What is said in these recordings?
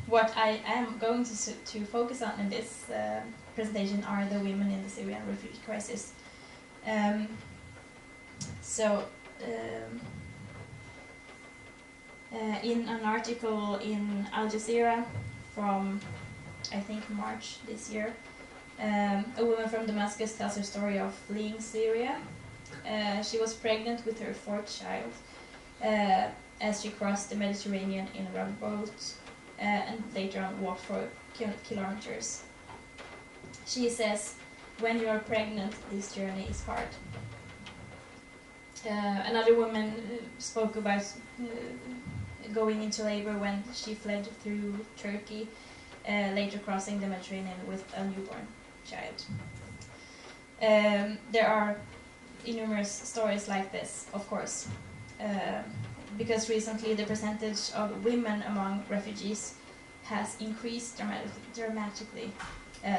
What I am going to focus on in this presentation are the women in the Syrian refugee crisis. In an article in Al Jazeera from, I think, March this year, a woman from Damascus tells her story of fleeing Syria. She was pregnant with her fourth child as she crossed the Mediterranean in a rubber boat and later on walked for kilometers. She says, when you are pregnant, this journey is hard. Another woman spoke about going into labor when she fled through Turkey, later crossing the Mediterranean with a newborn child. There are numerous stories like this, of course, because recently the percentage of women among refugees has increased dramatically.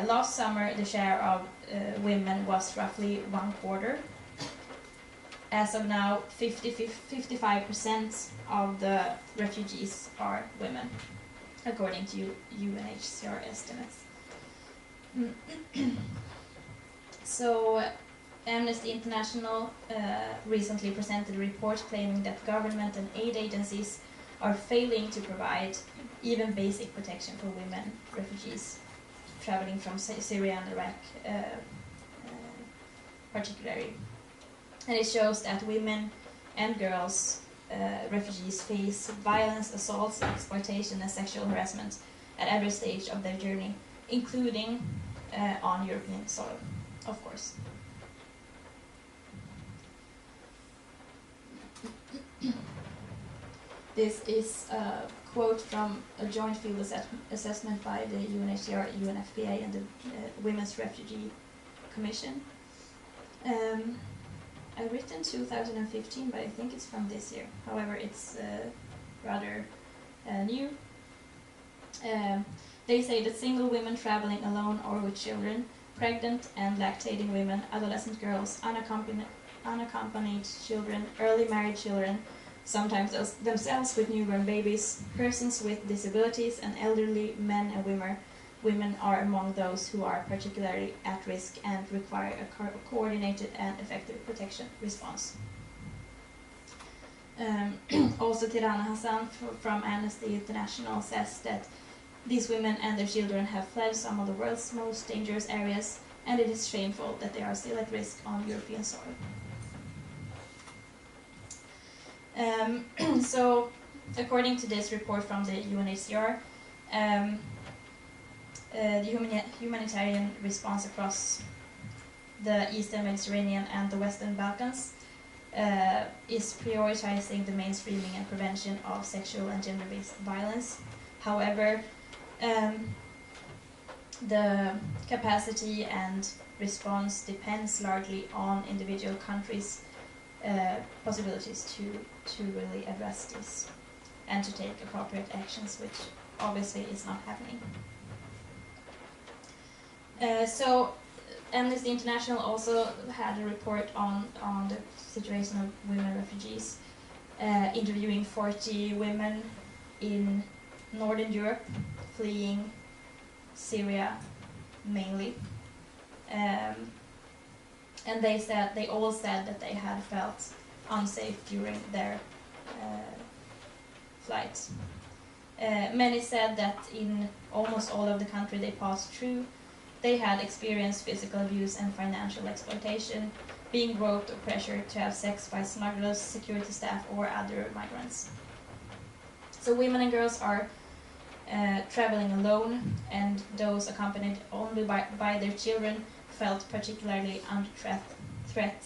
Last summer, the share of women was roughly 1/4. As of now, 55% of the refugees are women, according to UNHCR estimates. So, Amnesty International recently presented a report claiming that government and aid agencies are failing to provide even basic protection for women refugees traveling from Syria and Iraq, particularly. And it shows that women and girls, refugees, face violence, assaults, exploitation, and sexual harassment at every stage of their journey, including on European soil, of course. This is a quote from a joint field assessment by the UNHCR, UNFPA, and the Women's Refugee Commission. I've written 2015, but I think it's from this year. However, it's rather new. They say that single women traveling alone or with children, pregnant and lactating women, adolescent girls, unaccompanied children, early married children, sometimes themselves with newborn babies, persons with disabilities, and elderly men and women are among those who are particularly at risk and require a coordinated and effective protection response. Also, Tirana Hassan from Amnesty International says that these women and their children have fled some of the world's most dangerous areas, and it is shameful that they are still at risk on European soil. So, according to this report from the UNHCR, the humanitarian response across the Eastern Mediterranean and the Western Balkans is prioritizing the mainstreaming and prevention of sexual and gender-based violence. However, the capacity and response depends largely on individual countries' possibilities to really address this and to take appropriate actions, which obviously is not happening. So Amnesty International also had a report on the situation of women refugees, interviewing 40 women in Northern Europe fleeing Syria mainly. And they all said that they had felt unsafe during their flights. Many said that in almost all of the country they passed through, they had experienced physical abuse and financial exploitation, being groped or pressured to have sex by smugglers, security staff, or other migrants. So women and girls are traveling alone, and those accompanied only by their children felt particularly under threat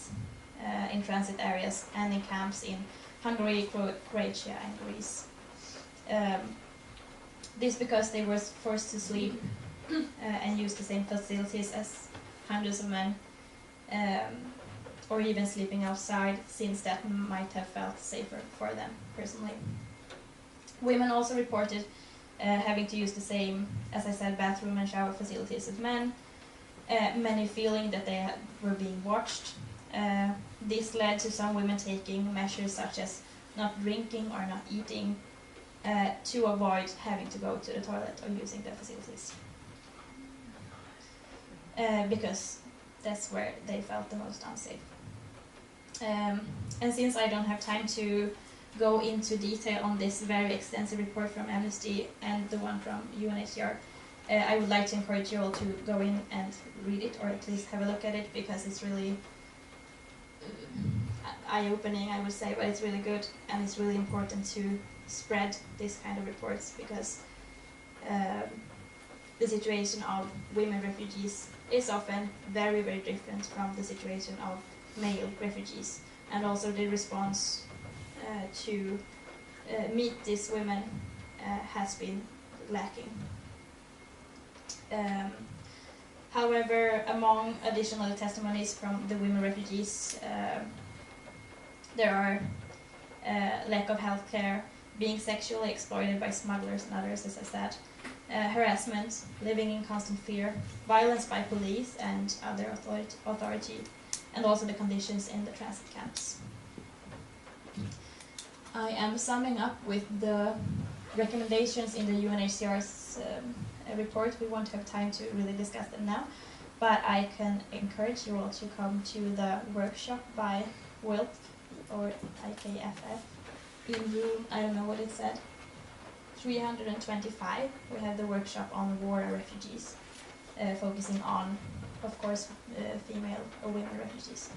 in transit areas and in camps in Hungary, Croatia, and Greece. This because they were forced to sleep and use the same facilities as hundreds of men, or even sleeping outside, since that might have felt safer for them personally. Women also reported having to use the same, as I said, bathroom and shower facilities as men, many feeling that they were being watched. This led to some women taking measures such as not drinking or not eating, to avoid having to go to the toilet or using the facilities. Because that's where they felt the most unsafe. And since I don't have time to go into detail on this very extensive report from Amnesty and the one from UNHCR, I would like to encourage you all to go in and read it, or at least have a look at it, because it's really eye-opening, I would say, but it's really good, and it's really important to spread this kind of reports, because the situation of women refugees is often very, very different from the situation of male refugees, and also the response to meet these women has been lacking. However, among additional testimonies from the women refugees, there are lack of health care, being sexually exploited by smugglers and others, as I said, harassment, living in constant fear, violence by police and other authority, and also the conditions in the transit camps. I am summing up with the recommendations in the UNHCR's report. We won't have time to really discuss them now, but I can encourage you all to come to the workshop by WILP or IKFF in room, I don't know what it said, 325. We have the workshop on war and refugees, focusing on, of course, female or women refugees.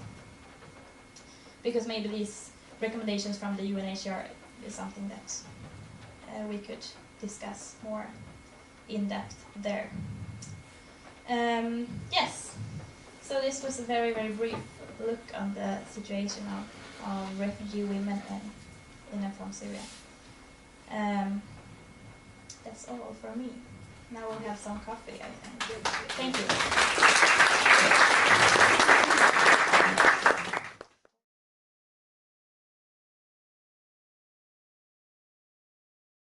Because maybe these recommendations from the UNHCR is something that we could discuss more in depth there. Yes, so this was a very, very brief look on the situation of refugee women in and from Syria. That's all for me. Now we'll have some coffee, I think.